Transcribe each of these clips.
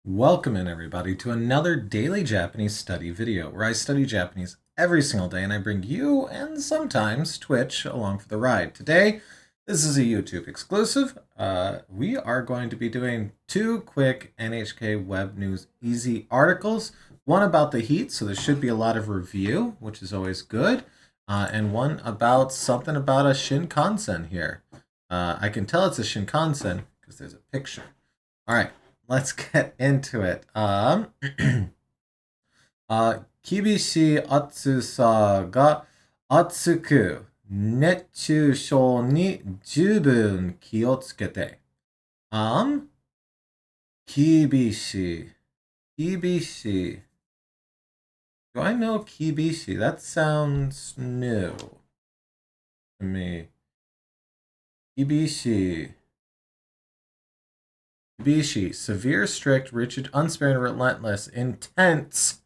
Welcome in everybody to another daily Japanese study video where I study Japanese every single day and I bring you and sometimes Twitch along for the ride. Today, this is a YouTube exclusive. We are going to be doing two quick NHK Web News Easy articles. One about the heat, so there should be a lot of review, which is always good. And one about something about a Shinkansen here. I can tell it's a Shinkansen because there's a picture. All right. Let's get into it. 厳しい暑さが暑く、熱中症に十分気をつけて。厳しい。厳しい。Do I know kibishi? That sounds new to me. Kibishi. Kibishi, severe, strict, rigid, unsparing, relentless, intense,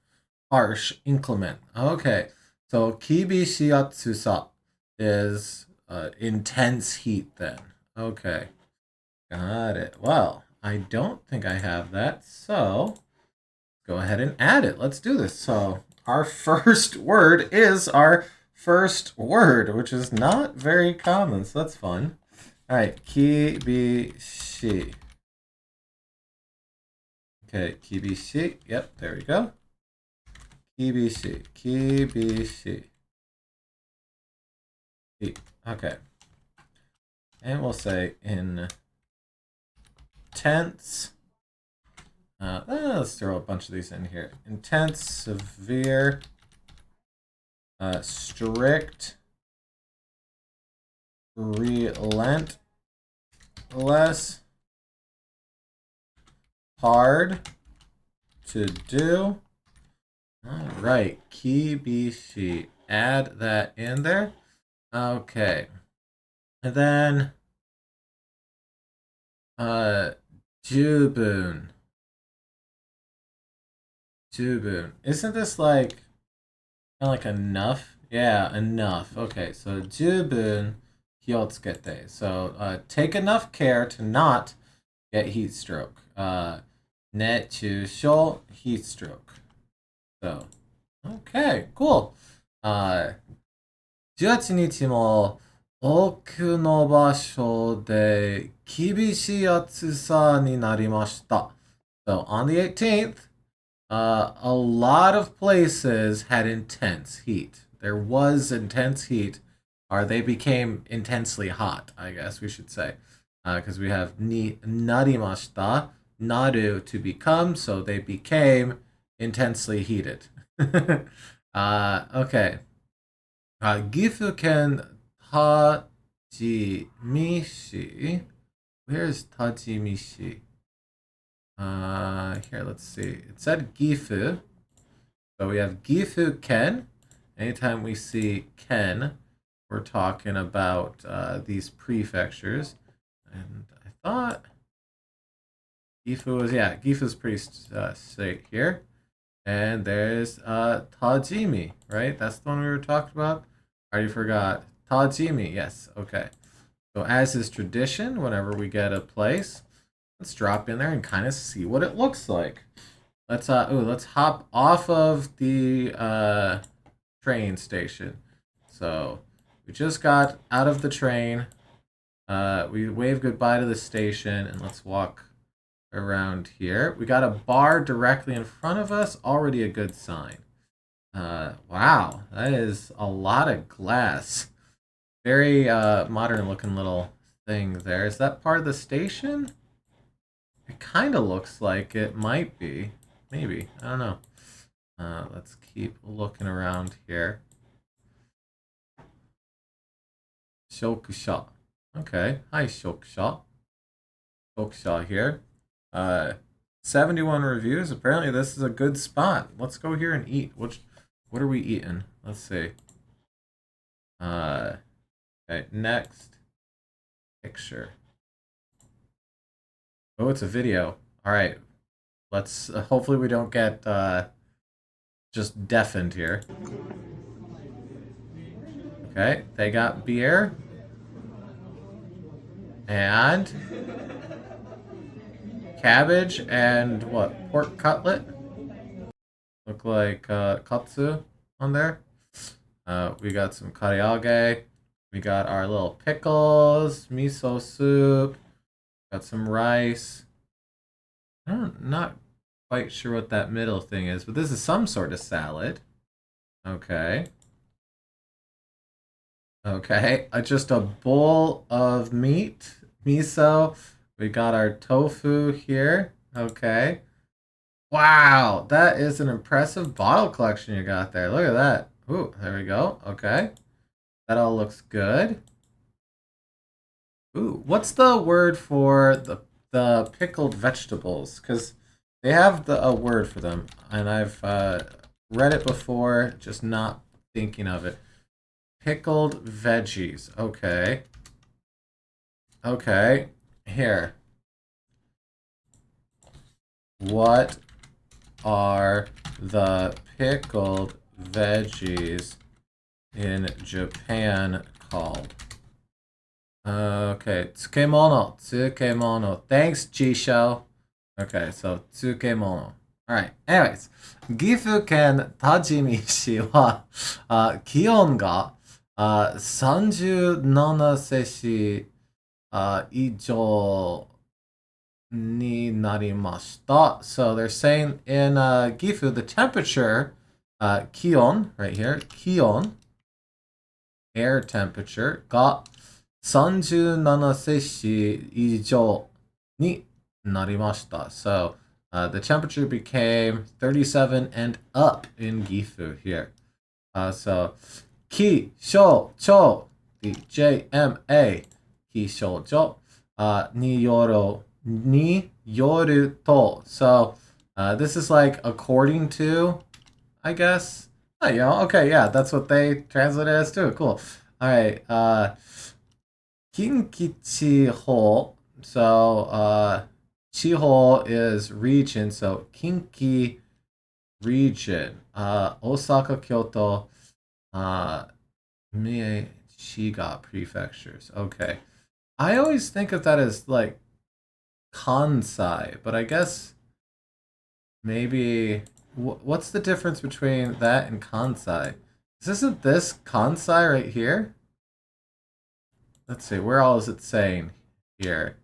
harsh, inclement. Okay, so kibishi atsusa is intense heat then. Okay, got it. Well, I don't think I have that, so go ahead and add it. Let's do this. So our first word is our first word, which is not very common, so that's fun. All right, kibishi. Okay, kibishi. Yep, there we go. Kibishi. Kibishi. Okay. And we'll say intense. Let's throw a bunch of these in here. Intense, severe, strict, relentless, hard to do. All right, kibishi. Add that in there. Okay. And then jubun. Jubun. Isn't this like kind of like enough? Yeah, enough. Okay, so jubun kyotsukete. So take enough care to not get heat stroke. Netchusho heat stroke. So, okay, cool. 18日も多くの場所で厳しい暑さになりました。So on the 18th, a lot of places had intense heat. There was intense heat, or they became intensely hot, I guess we should say. Because we have ni narimashita, naru to become, so they became intensely heated. Okay. Gifu ken Tajimishi. Where's Tajimishi? Here, let's see. It said Gifu. So we have Gifu Ken. Anytime we see Ken, we're talking about these prefectures. And I thought Gifu was, yeah, Gifu's pretty straight here. And there's Tajimi, right? That's the one we were talking about. I already forgot. Tajimi, yes, okay. So as is tradition, whenever we get a place, let's drop in there and kind of see what it looks like. Let's hop off of the train station. So we just got out of the train. We wave goodbye to the station and let's walk around here. We got a bar directly in front of us, already a good sign. Wow, that is a lot of glass. Very modern looking little thing there. Is that part of the station? It kind of looks like it might be. Maybe. I don't know. Let's keep looking around here. Shokusha. Okay. Hi, Shokusha. Shokusha here. 71 reviews. Apparently this is a good spot. Let's go here and eat. What are we eating? Let's see. Okay, next picture. Oh, it's a video. All right. Let's hopefully we don't get just deafened here. Okay, they got beer. And cabbage and what? Pork cutlet? Look like katsu on there. We got some karaage. We got our little pickles, miso soup. Got some rice. I'm not quite sure what that middle thing is, but this is some sort of salad. Okay. Okay, just a bowl of meat, miso. We got our tofu here. Okay. Wow, that is an impressive bottle collection you got there. Look at that. Ooh, there we go. Okay. That all looks good. Ooh, what's the word for the pickled vegetables? Because they have a word for them, and I've read it before, just not thinking of it. Pickled veggies. Okay. Okay. Here. What are the pickled veggies in Japan called? Okay. Tsukemono. Tsukemono. Thanks, Jisho. Okay, so tsukemono. Alright. Anyways. 岐阜県多治見市は、気温が37セ氏以上になりました。So they're saying in Gifu, the temperature, kion, right here, kion, air temperature, が37セ氏以上になりました。So the temperature became 37 and up in Gifu here. So, ki, shou, chou, the JMA, ki, shou, chou, ni yoru to. So, this is like according to, I guess. Oh, you know, okay, yeah, that's what they translate it as too. Cool. All right. Kinki Chiho. So, Chiho is region. So, Kinki region. Osaka, Kyoto, Mie, Shiga prefectures. Okay. I always think of that as like Kansai, but I guess maybe what's the difference between that and Kansai? Isn't this Kansai right here? Let's see, where all is it saying here?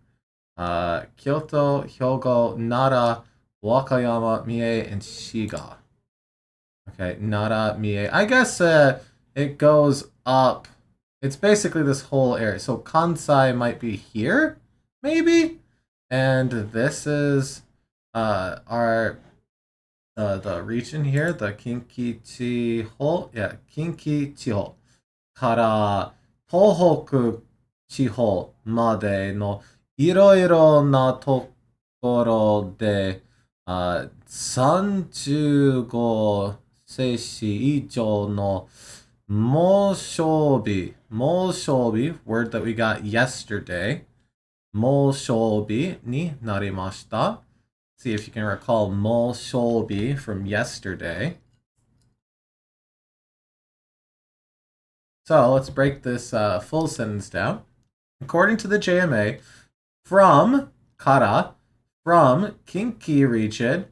Kyoto, Hyogo, Nara, Wakayama, Mie, and Shiga. Okay, Nara, Mie. I guess it goes up. It's basically this whole area. So Kansai might be here, maybe? And this is our the region here, the Kinki Chiho. Yeah, Kinki Chiho. Kara Tohoku Chiho made no iroiro na tokoro de 35セ氏以上の猛暑日, word that we got yesterday, 猛暑日になりました. See if you can recall 猛暑日 from yesterday. So let's break this full sentence down. According to the JMA, from kara, from Kinki region,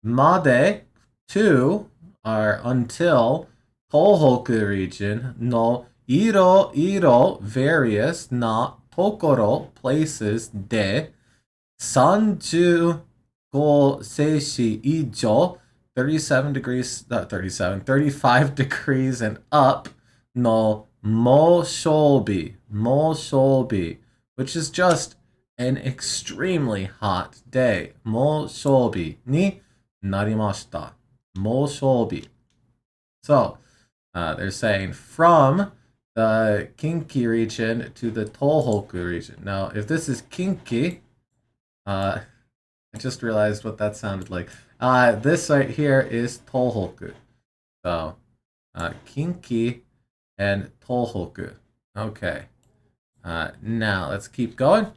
made to, or until, Tohoku region, no iro, various, na tokoro, places, de, 35セ氏以上, 37 degrees, not 37, 35 degrees and up, no moshobi, which is just an extremely hot day. Moshobi ni narimashita. Moshobi. So, they're saying from the Kinki region to the Tohoku region. Now, if this is Kinki, I just realized what that sounded like. This right here is Tohoku. So, Kinki and Tohoku. Okay. Now, let's keep going.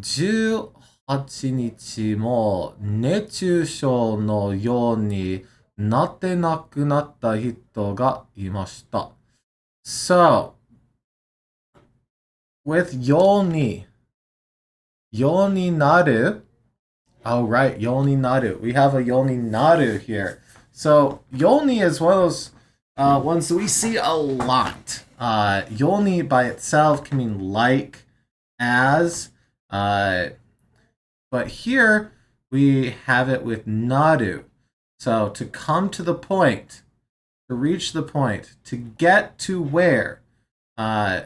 18日も熱中症のようになってなくなった人がいました。So, with ように, Yoni naru. Oh, right. Yoni naru. We have a yoni naru here. So yoni is one of those ones that we see a lot. Yoni by itself can mean like, as. Uh, but here we have it with naru. So to come to the point, to reach the point, to get to where. Uh,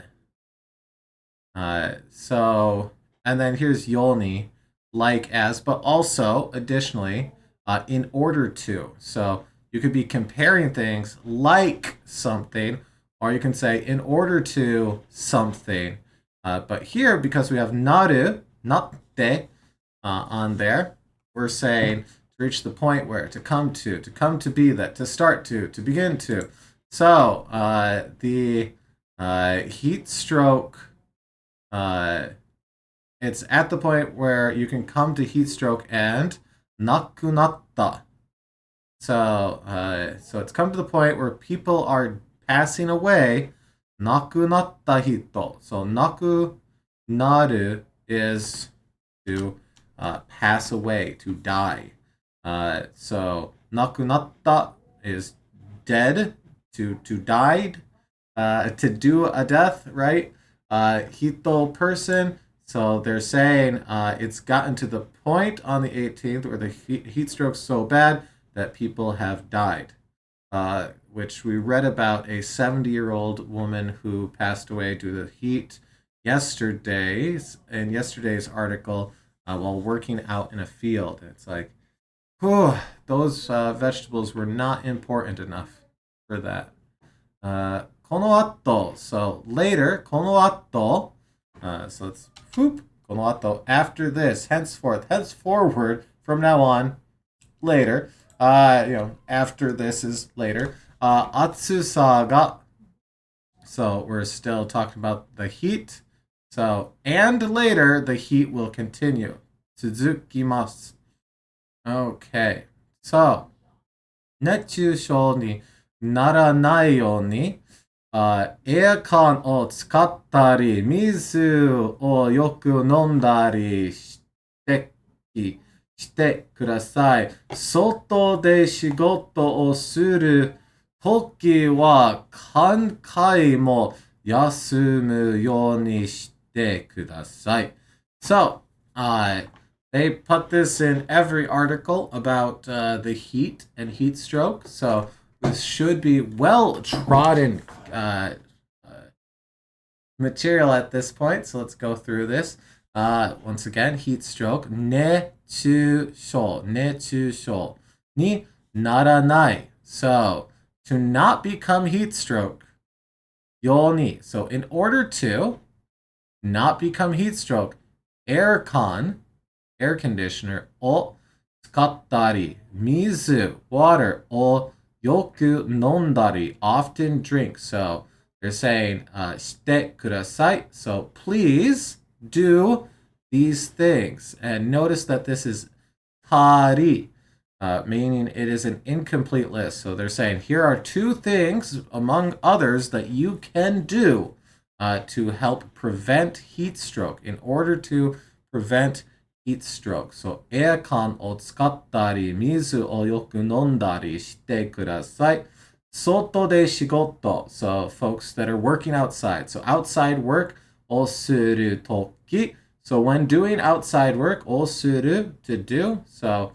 so, and then here's yoni, like as, but also additionally, in order to. So you could be comparing things like something, or you can say in order to something. But here, because we have naru, not te, on there, we're saying to reach the point where, to come to be that, to start to begin to. So the heat stroke, it's at the point where you can come to heat stroke and nakunatta. So it's come to the point where people are passing away. Nakunatta hito. So naru is to pass away, to die. So nakunatta is dead, to died, to do a death, right? Hito, person. So they're saying it's gotten to the point on the 18th where the heat stroke's so bad that people have died. Which we read about a 70-year-old woman who passed away due to the heat in yesterday's article while working out in a field. It's like, whew, those vegetables were not important enough for that. Konoato, so later, konoato, so it's whoop, konoato, after this, henceforward, from now on, later, after this is later, atsusa ga, so we're still talking about the heat, so, and later, the heat will continue, tsuzukimasu. Okay, so, 熱中症にならないように、エアコンを使ったり、水をよく飲んだりしてください。外で仕事をするときは何回も休むようにしてください。So, they put this in every article about the heat and heat stroke. So this should be well trodden material at this point. So let's go through this. Once again, heat stroke. 熱中症にならない. So to not become heat stroke. ように. So in order to not become heat stroke, air conditioner を使ったり、水 water をよく飲んだり often drink. So they're saying してください. So please do these things. And notice that this is tari, meaning it is an incomplete list. So they're saying here are two things among others that you can do to help prevent heat stroke, in order to prevent heat stroke. So エアコンを使ったり、水をよく飲んだりしてください。外で仕事. So folks that are working outside. So outside work をするとき. So when doing outside work, をする to do. So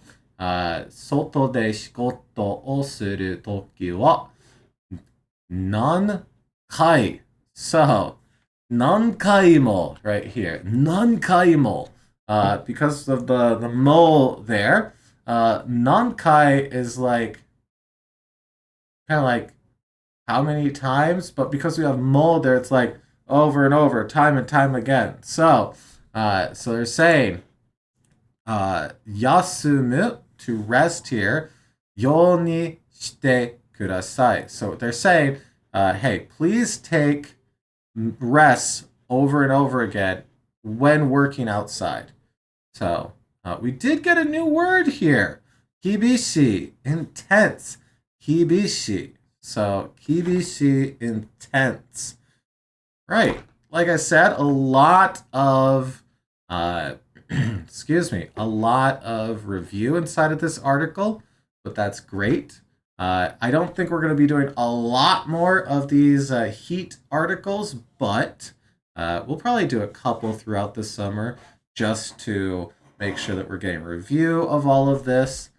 外で仕事をするときは何回. So 何回も right here. 何回も. Because of the mo there, nankai is like kind of like how many times, but because we have mo there, it's like over and over, time and time again. So they're saying yasumu, to rest here, yoni shite kudasai. So they're saying, hey, please take rest over and over again when working outside. So we did get a new word here. Kibishi, intense. Kibishi. So kibishi, intense. Right. Like I said, a lot of excuse me, a lot of review inside of this article, but that's great. I don't think we're going to be doing a lot more of these heat articles, but we'll probably do a couple throughout the summer just to make sure that we're getting a review of all of this.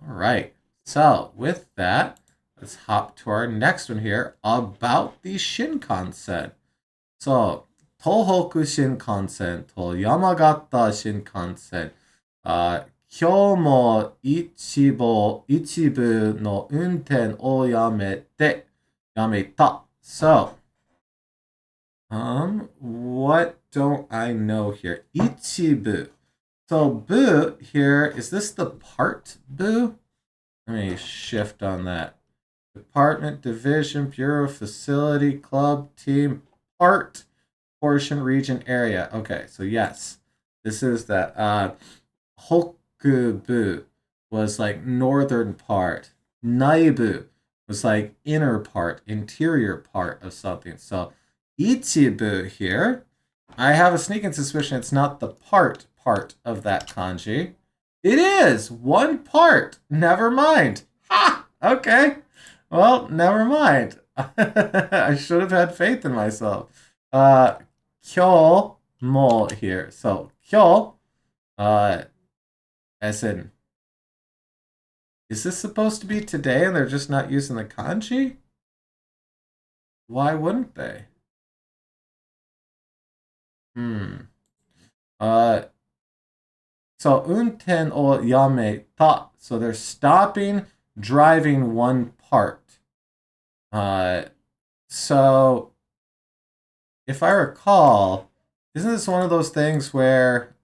All right. So with that, let's hop to our next one here about the Shinkansen. So, Tohoku Shinkansen と山形新幹線。今日も一部の運転をやめた。So, what don't I know here? Ichibu. So, bu here, is this the part bu? Let me shift on that. Department, division, bureau, facility, club, team, part, portion, region, area. Okay, so yes, this is that. Hokubu was like northern part. Naibu was like inner part, interior part of something. So Ichibu here, I have a sneaking suspicion it's not the part of that kanji. It is one part. Never mind. Ha! Okay. Well, never mind. I should have had faith in myself. Kyo mo here. So kyo, as in, is this supposed to be today and they're just not using the kanji? Why wouldn't they? So unten o yameta. So they're stopping driving one part. So if I recall, isn't this one of those things where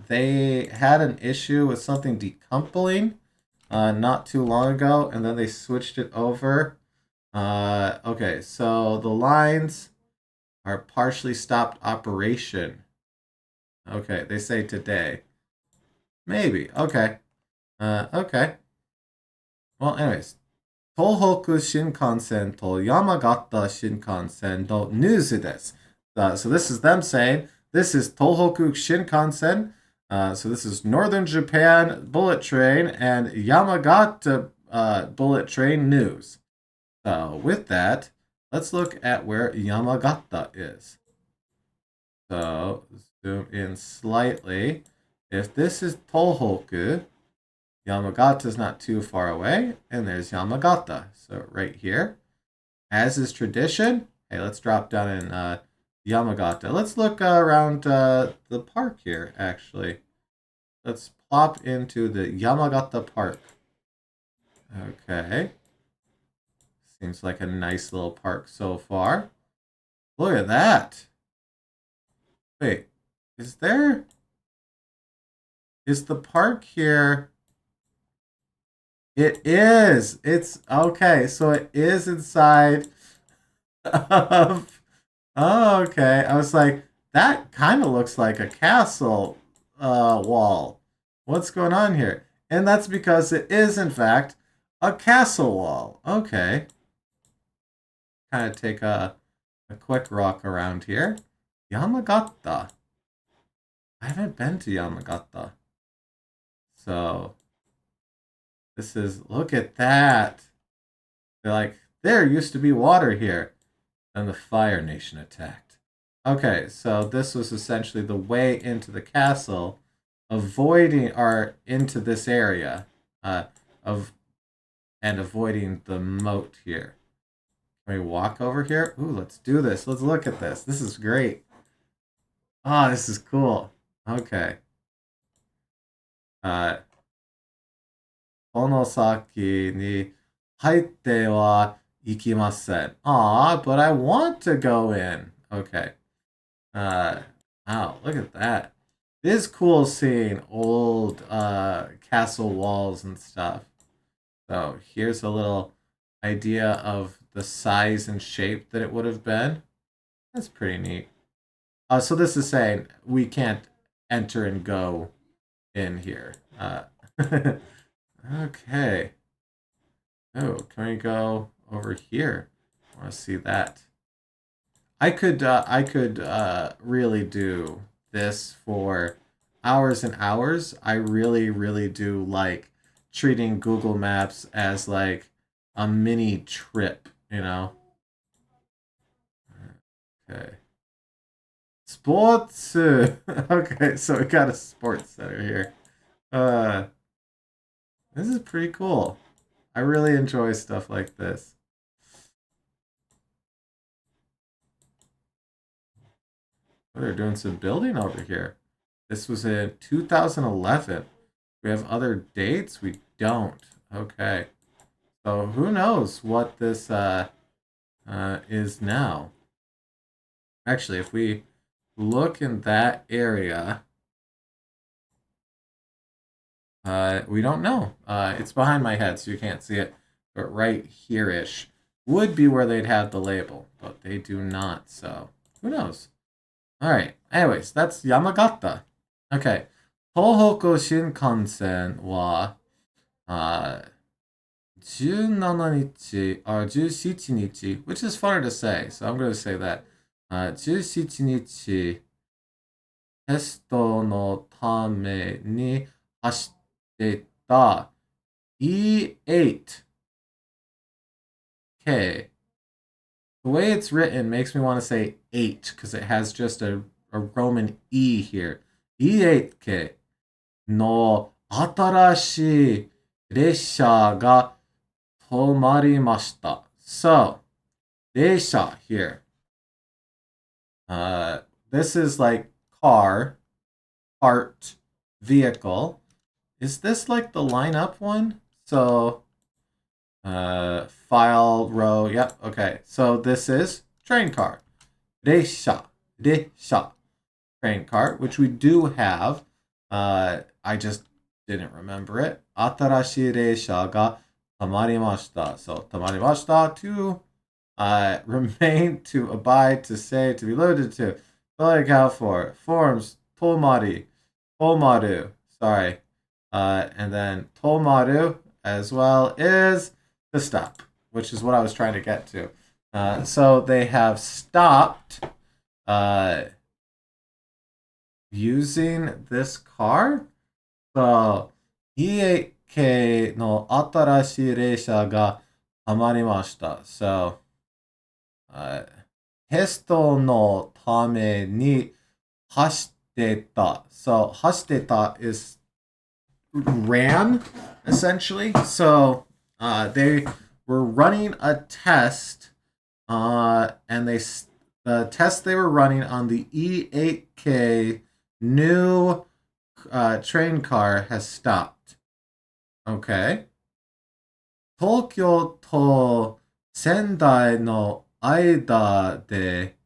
they had an issue with something decoupling not too long ago, and then they switched it over? Okay, so the lines are partially stopped operation. Okay, they say today. Maybe. Okay. Okay. Well, anyways. Tohoku Shinkansen to Yamagata Shinkansen no news desu. So this is them saying, this is Tohoku Shinkansen. So this is Northern Japan Bullet Train and Yamagata Bullet Train news. So with that, let's look at where Yamagata is. So zoom in slightly. If this is Tohoku, Yamagata is not too far away, and there's Yamagata. So right here, as is tradition, hey, let's drop down in Yamagata. Let's look around the park here, actually. Let's plop into the Yamagata Park. Okay. Seems like a nice little park so far. Look at that. Wait, is the park here? It is. It's okay. So it is inside of. Oh, okay. I was like, that kind of looks like a castle wall. What's going on here? And that's because it is, in fact, a castle wall. Okay. Kind of take a quick walk around here. Yamagata. I haven't been to Yamagata. So, this is, look at that. They're like, there used to be water here. And the Fire Nation attacked. Okay, so this was essentially the way into the castle, avoiding, or into this area, and avoiding the moat here. Can we walk over here? Ooh, let's do this. Let's look at this. This is great. Oh, this is cool. Okay. Onosaki ni haite wa ikimasen. Aw, but I want to go in. Okay. Wow, look at that. It is cool seeing old castle walls and stuff. So here's a little idea of the size and shape that it would have been. That's pretty neat. So this is saying we can't enter and go in here. Okay. Oh, can we go over here? I want to see that. I could really do this for hours and hours, I really, really do like treating Google Maps as like a mini trip, you know? Okay. Sports. Okay, so we got a sports center here. Uh, this is pretty cool. I really enjoy stuff like this. Oh, they're doing some building over here. This was in 2011. We have other dates? We don't. Okay. So who knows what this is now. Actually, if we look in that area, we don't know. It's behind my head, so you can't see it. But right here-ish would be where they'd have the label, but they do not. So who knows? All right. Anyways, that's Yamagata. Okay. Tohoku Shinkansen wa 17日 or 17日, which is funner to say, so I'm going to say that. 17日テストのために走ってた E8K. The way it's written makes me want to say 8 because it has just a Roman E here. E8K の新しい列車が止まりました。So, 列車 here. This is like car, cart, vehicle. Is this like the lineup one? So, file row. Yep. Okay. So this is train car. 列車, 列車, train car, which we do have. I just didn't remember it. 新しい列車が止まりました. So 止まりました to remain, to abide, to say, to be limited to. Fill account for forms 止まり, 止まる. Sorry. And then 止まる as well is to stop, which is what I was trying to get to. So they have stopped using this car. So, E8K の新しい列車がはまりました。So, テストのために走ってた. So, 走ってた is ran, essentially. So, they were running a test, and the test they were running on the E8K new train car has stopped. Okay. 東京と仙台の間で、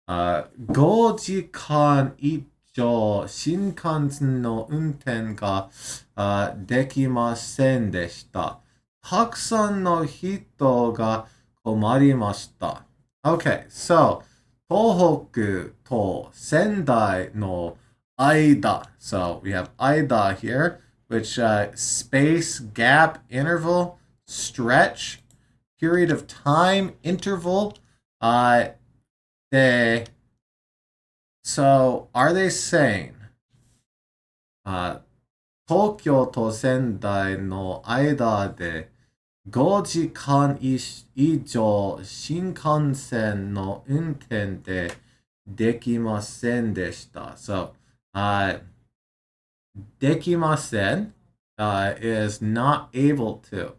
5時間以上新幹線の運転が、できませんでした。たくさんの人が困りました。Okay, so 東北と仙台の間. So we have aida here, which space, gap, interval, stretch, period of time, interval. So are they saying 東京と仙台の間で5時間以上新幹線の運転できませんでした。So, できません is not able to.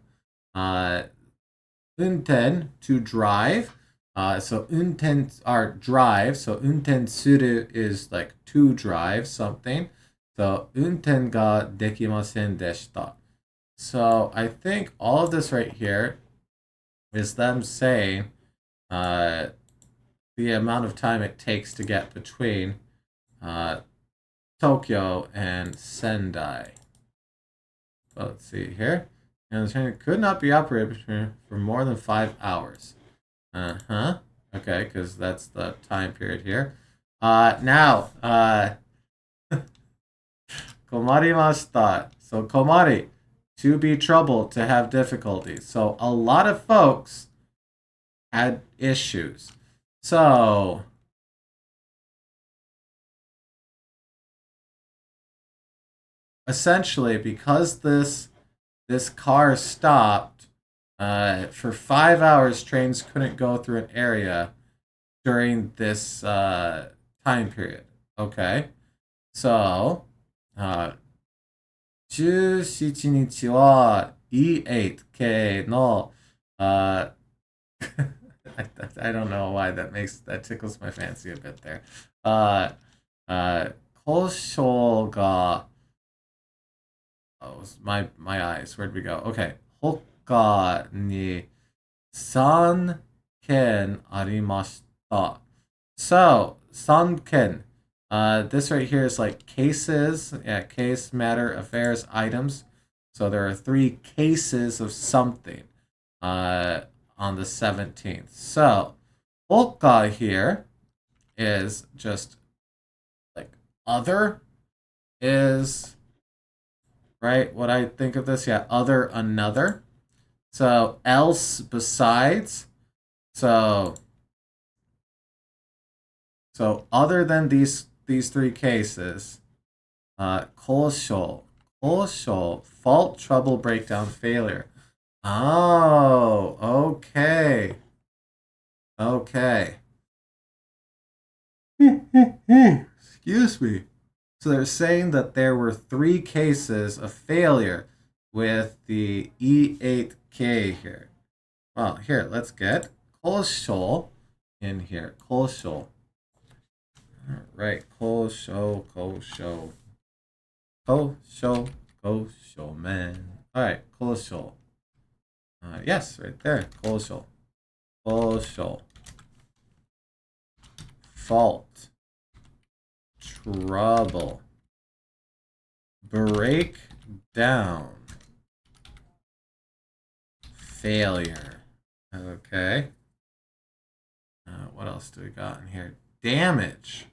運転 to drive. So 運転 are drive. So 運転する is like to drive something. So 運転ができませんでした. So I think all of this right here is them saying the amount of time it takes to get between Tokyo and Sendai. So let's see here. And the train could not be operated for more than 5 hours. Uh-huh. Okay, because that's the time period here. Now, komarimashita. So komari, to be troubled, to have difficulties. So a lot of folks had issues. So essentially, because this car stopped, for 5 hours, trains couldn't go through an area during this time period. Okay, so17日は E8K の I don't know why that tickles my fancy a bit there. 交渉が Oh, my eyes. Where'd we go? Okay. 他に3件ありました。So, 3件. This right here is like cases. Yeah, case, matter, affairs, items. So there are 3 cases of something on the 17th. So, 他 here is just like other is right? What I think of this, yeah, other, another. So else, besides. So other than these 3 cases, 交渉, fault, trouble, breakdown, failure. Oh, okay. Okay. Excuse me. So they're saying that there were 3 cases of failure with the E8K here. Well, here, let's get 交渉 in here. 交渉. All right, 交渉, man. All right, 交渉. Yes, right there. 交渉. Fault. Trouble. Break down. Failure. Okay. What else do we got in here? Damage.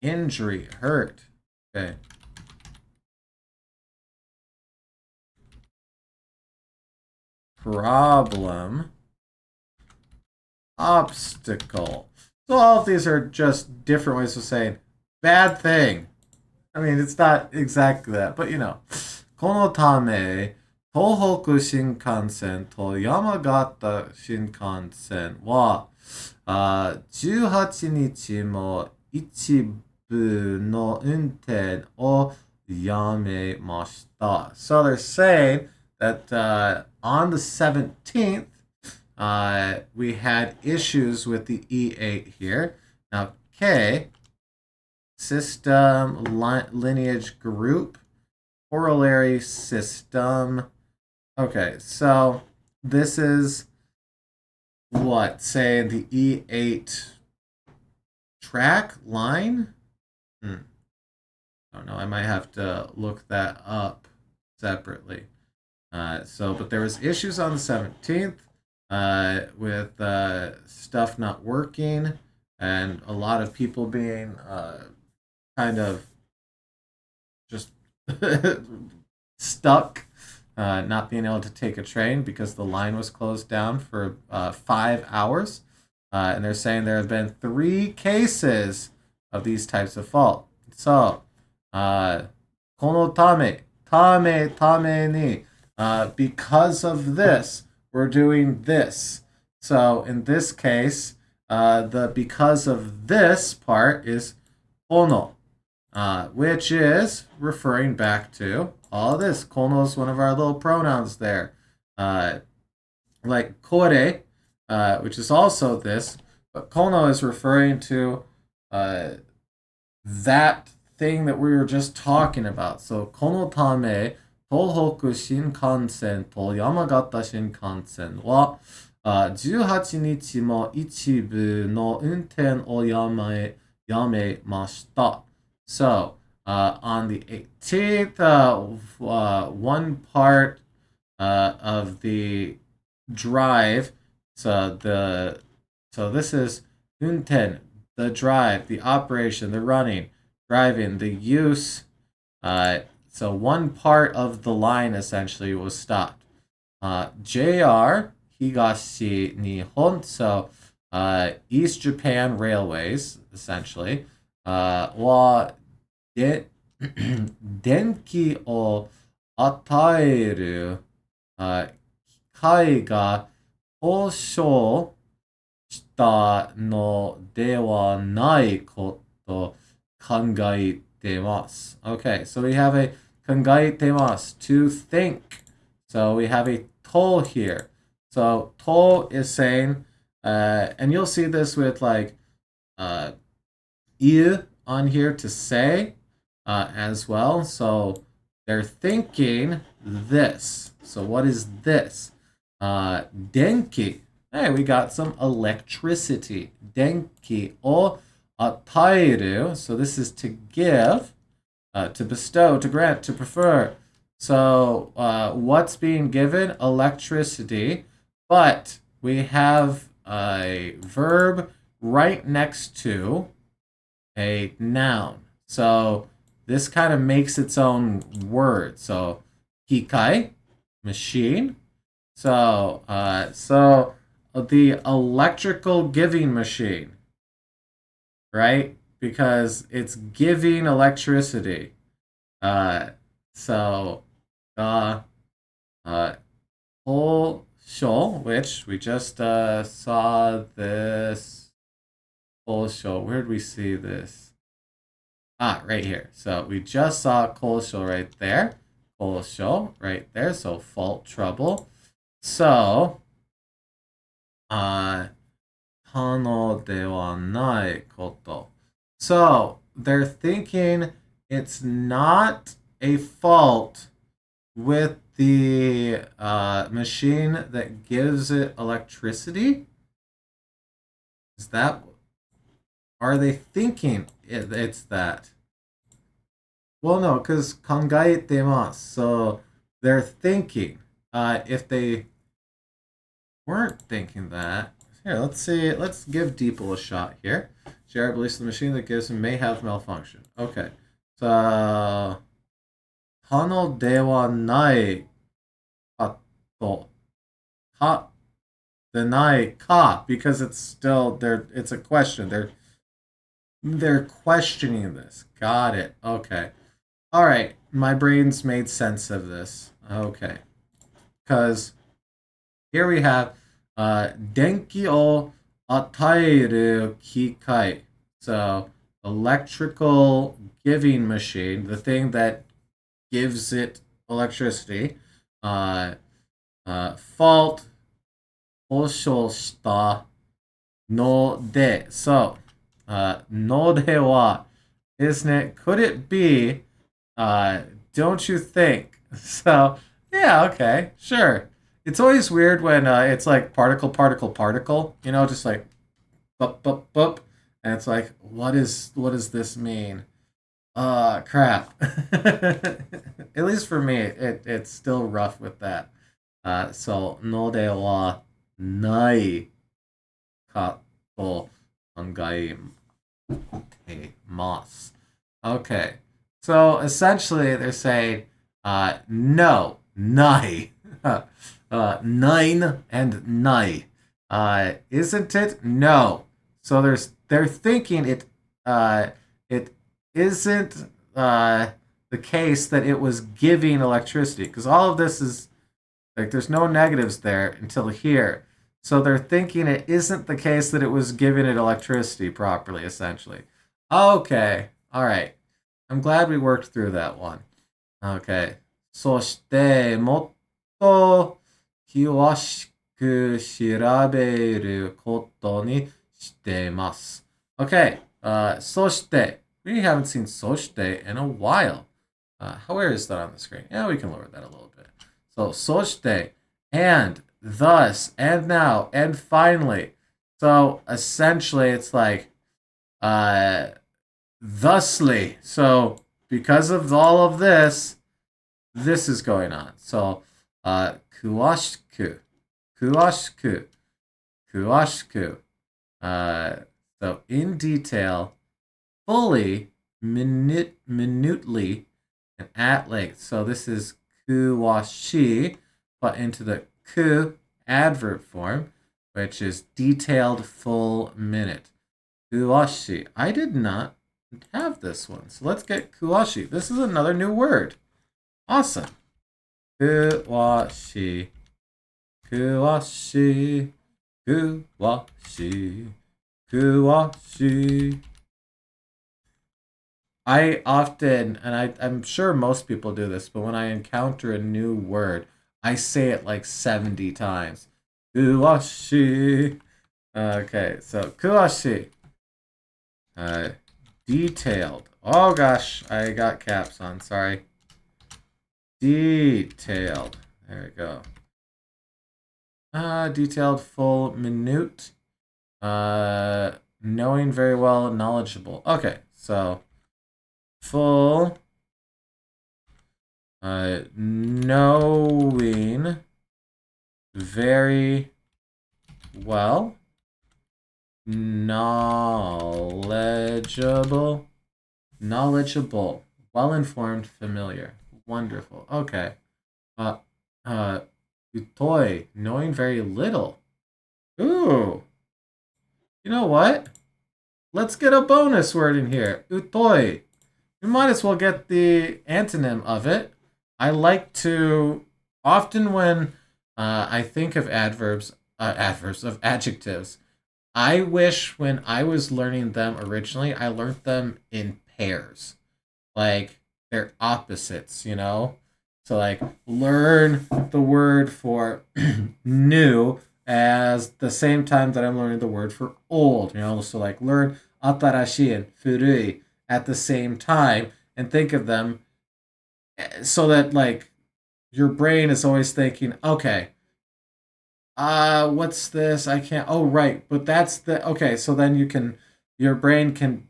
Injury. Hurt. Okay. Problem. Obstacle. So all of these are just different ways of saying bad thing. I mean, it's not exactly that, but you know. このため、東北新幹線と山形新幹線は、18日も一部の運転をやめました。So they're saying that on the 17th, we had issues with the E8 here. Now, K, system, lineage group, corollary system. Okay, so this is what? Say the E8 track line? I don't know. I might have to look that up separately. But there was issues on the 17th with stuff not working and a lot of people being kind of just stuck, not being able to take a train because the line was closed down for 5 hours. And they're saying there have been 3 cases of these types of fault. So, このために, because of this, we're doing this. So in this case, the because of this part is この, which is referring back to all this. この is one of our little pronouns there. Like これ, which is also this, but この is referring to that thing that we were just talking about. So このため、東北新幹線と山形新幹線は、18日も一部の運転をやめました。So, on the 18th, one part of the drive, so this is 運転, the drive, the operation, the running, driving, the use. So one part of the line essentially was stopped. JR Higashi Nihon, so East Japan Railways essentially, wa 電気を与える、機械が故障したのではないこと考えてます。Okay, so we have a 考えてます to think. So we have a と here. So と is saying, and you'll see this with like you on here to say as well. So they're thinking this. So what is this? Denki. Hey, we got some electricity. Denki o ataeru. So this is to give, to bestow, to grant, to prefer. So what's being given? Electricity. But we have a verb right next to a noun. So this kind of makes its own word. So hikai, machine. So the electrical giving machine, right? Because it's giving electricity. So whole show, which we just saw this whole show. Where did we see this? Right here. So we just saw Kolsho right there. Kolsho right there. So fault, trouble. So, 可能ではないこと. So they're thinking it's not a fault with the machine that gives it electricity. Is that? Are they thinking it's that? Well, no, because 考えてます. So they're thinking. If they weren't thinking that, here, let's see. Let's give Deeple a shot here. Jared believes the machine that gives him may have malfunction. Okay. So, 可能ではないかと。かでないか, because it's still there. It's a question. They're questioning this. Got it. Okay. All right. My brain's made sense of this. Okay. Because here we have 電気を与える機械. So, electrical giving machine, the thing that gives it electricity. Fault 故障したので. So, のでは, isn't it? Could it be? Don't you think? So, yeah, okay, sure. It's always weird when it's like particle, particle, particle. You know, just like bup, bup, bup, and it's like, what does this mean? Crap. At least for me, it's still rough with that. So, のではないかと考えてます. Okay. So essentially they're saying no, nai. Nine and nai. Isn't it? No. So they're thinking it isn't the case that it was giving electricity, because all of this is like there's no negatives there until here. So they're thinking it isn't the case that it was giving it electricity properly, essentially. Okay. All right. I'm glad we worked through that one. Okay. そして、もっと詳しく調べることにしてます. Okay. そして、we haven't seen そして in a while. Where is that on the screen? Yeah, we can lower that a little bit. So, そして, and, thus, and now, and finally. So, essentially, it's like, thusly. So, because of all of this, this is going on. So, 詳しく, 詳しく, 詳しく. So, in detail, fully, minutely, and at length. So, this is 詳しい, but into the く adverb form, which is detailed full minute. 詳しい. I did not have this one. So let's get kuwashi. This is another new word. Awesome. Kuwashi. Kuwashi. Kuwashi. Kuwashi. I often, and I'm sure most people do this, but when I encounter a new word, I say it like 70 times. Kuwashi. Okay, so kuwashi. Detailed. Oh gosh, I got caps on, sorry. Detailed. There we go. Detailed, full, minute. Knowing very well, knowledgeable. Okay, so full, knowing very well, knowledgeable, well-informed, familiar. Wonderful. Okay. Utoi, knowing very little. Ooh. You know what? Let's get a bonus word in here. Utoi. We might as well get the antonym of it. I like to, often when I think of of adjectives, I wish when I was learning them originally, I learned them in pairs. Like, they're opposites, you know? So, like, learn the word for new as the same time that I'm learning the word for old, you know? So, like, learn atarashi and furui at the same time and think of them so that, like, your brain is always thinking, okay, what's this? I can't, oh, right, but that's the, okay, so then your brain can,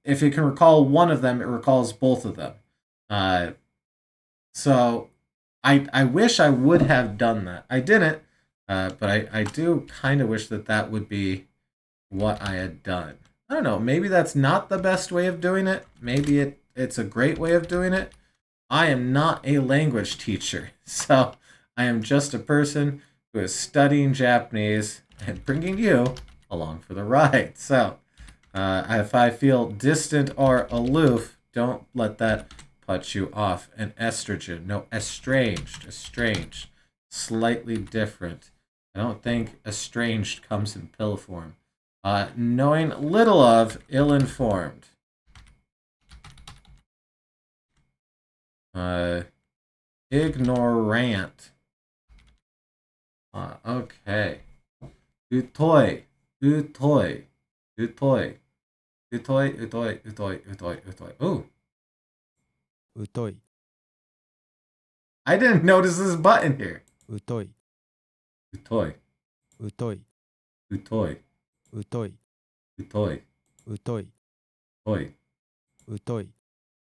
if you can recall one of them, it recalls both of them. Uh, So I wish I would have done that. I didn't, but I do kind of wish that that would be what I had done. I don't know. Maybe that's not the best way of doing it. Maybe it's a great way of doing it. I am not a language teacher, so I am just a person who is studying Japanese and bringing you along for the ride. So if I feel distant or aloof, don't let that put you off. And estrogen, no, estranged, slightly different. I don't think estranged comes in pill form. Knowing little of, ill-informed. Ignorant. Okay. Utoi, utoi, utoi, utoi. Ooh. 疎い I didn't notice this button here. 疎い Utoi, 疎い utoi, 疎い utoi, 疎い utoi, 疎い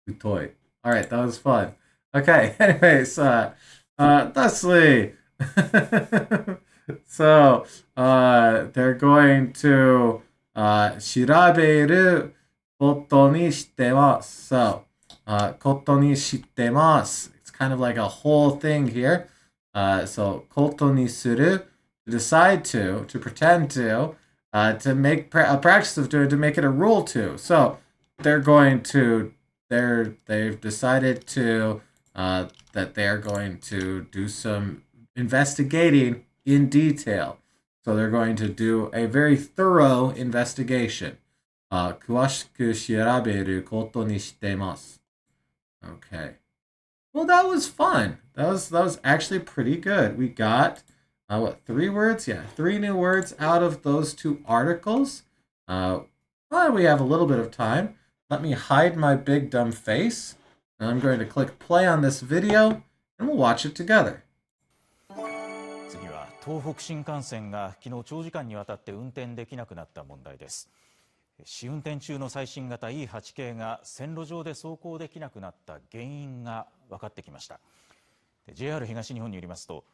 utoi. All right, that was fun. Okay, anyways, Thusly. So, they're going to, 調べることにしてます. So, ことにしてます. It's kind of like a whole thing here. So, ことにする, to decide to pretend to make a practice of doing, to make it a rule to. So, they're going to, they've decided to, that they're going to do some investigating in detail. So they're going to do a very thorough investigation. 詳しく調べることにしてます. Okay. Well, that was fun. That was actually pretty good. We got what, 3 words? Yeah, 3 new words out of those 2 articles. Well, we have a little bit of time. Let me hide my big dumb face. And I'm going to click play on this video and we'll watch it together. 次は東北新幹線が昨日長時間にわたって運転できなくなった問題です。試運転中の最新型 E8 系が線路上で走行できなくなった原因が分かってきました。JR 東日本によりますと、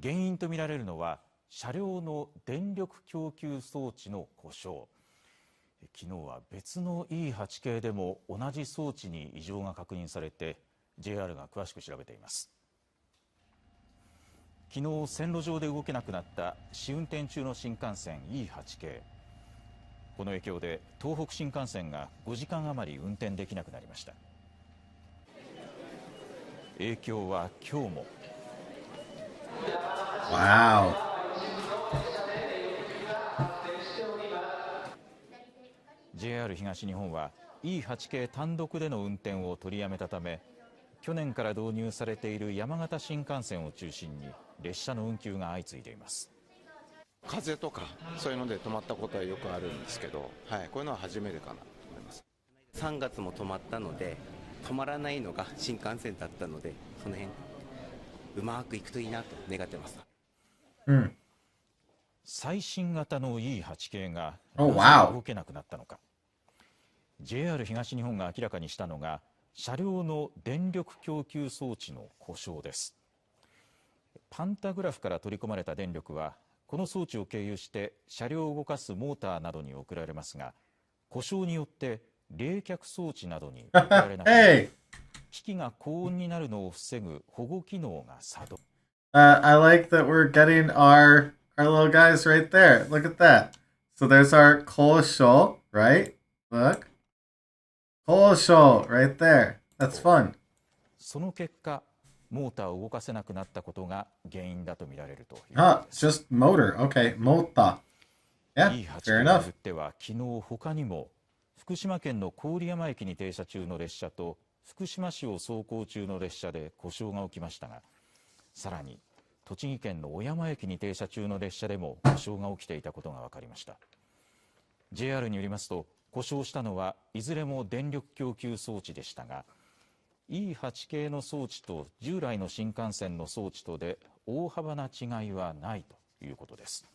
原因とみられるのは車両の電力供給装置の故障。昨日は別の E8 系でも同じ装置に異常が確認されて JR が詳しく調べています。昨日線路上で動けなくなった試運転中の新幹線 E8 系。この影響で東北新幹線が5時間余り運転できなくなりました。影響は今日も。Wow. JR 東日本は E8 系単独での運転を取りやめたため、去年から導入されている山形新幹線を中心に列車の運休が相次いでいます。風とかそういうので止まったことはよくあるんですけど、はい、こういうのは初めてかなと思います。3月も止まったので、止まらないのが新幹線だったので、その辺うまくいくといいなと願ってます。最新型の E8 系が Oh, なぜ wow. 動けなくなったのか。JR 東日本が明らかにしたのが車両の電力供給装置の故障です。パンタグラフから取り込まれた電力はこの装置を経由して車両を動かすモーターなどに送られますが、故障によって冷却装置などに送られなくなり、Hey, 機器が高温になるのを防ぐ保護機能が作動。I like that we're getting our little guys right there. Look at that. So there's our kousho, right? Look. Kousho right there. That's fun. その結果、モーターを動かせなくなったことが原因だと見られるということ Ah, です。 just motor. Okay, mota. Yeah, E8 fair 系を enough. 巡っては昨日他にも福島県の郡山駅に停車中の列車と福島市を走行中の列車で故障が起きましたが、さらに栃木県の小山駅に停車中の列車でも故障が起きていたことが分かりました。 JR によりますと、故障したのはいずれも電力供給装置でしたが、 E8 系の装置と従来の新幹線の装置とで大幅な違いはないということです。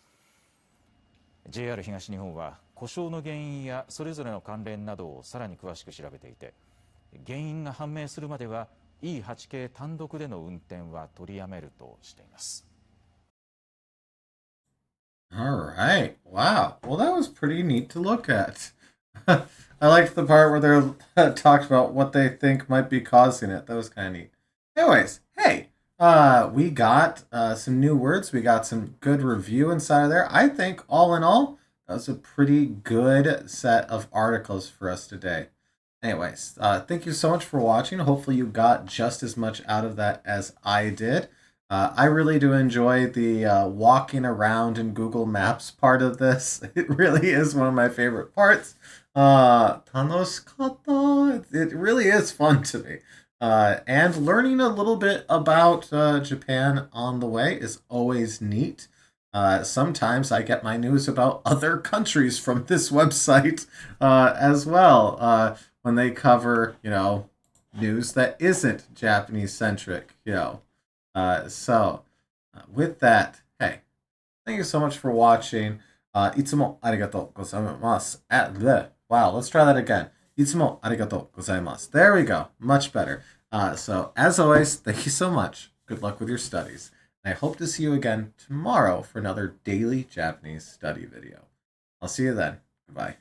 JR 東日本は故障の原因やそれぞれの関連などをさらに詳しく調べていて、原因が判明するまでは E8 系単独での運転は取りやめるとしています。 All right. Wow. Well, that was pretty neat to look at. I liked the part where they're talked about what they think might be causing it. That was kind of neat. Anyways, hey, we got some new words. We got some good review inside of there. I think all in all, that was a pretty good set of articles for us today. Anyways, thank you so much for watching. Hopefully you got just as much out of that as I did. I really do enjoy the walking around in Google Maps part of this. It really is one of my favorite parts. Tanoshikatta. It really is fun to me. And learning a little bit about Japan on the way is always neat. Sometimes I get my news about other countries from this website as well when they cover, news that isn't Japanese centric, with that, hey, thank you so much for watching. いつもありがとうございます. Wow, let's try that again. いつもありがとうございます. There we go. Much better. So, as always, thank you so much. Good luck with your studies. And I hope to see you again tomorrow for another daily Japanese study video. I'll see you then. Goodbye.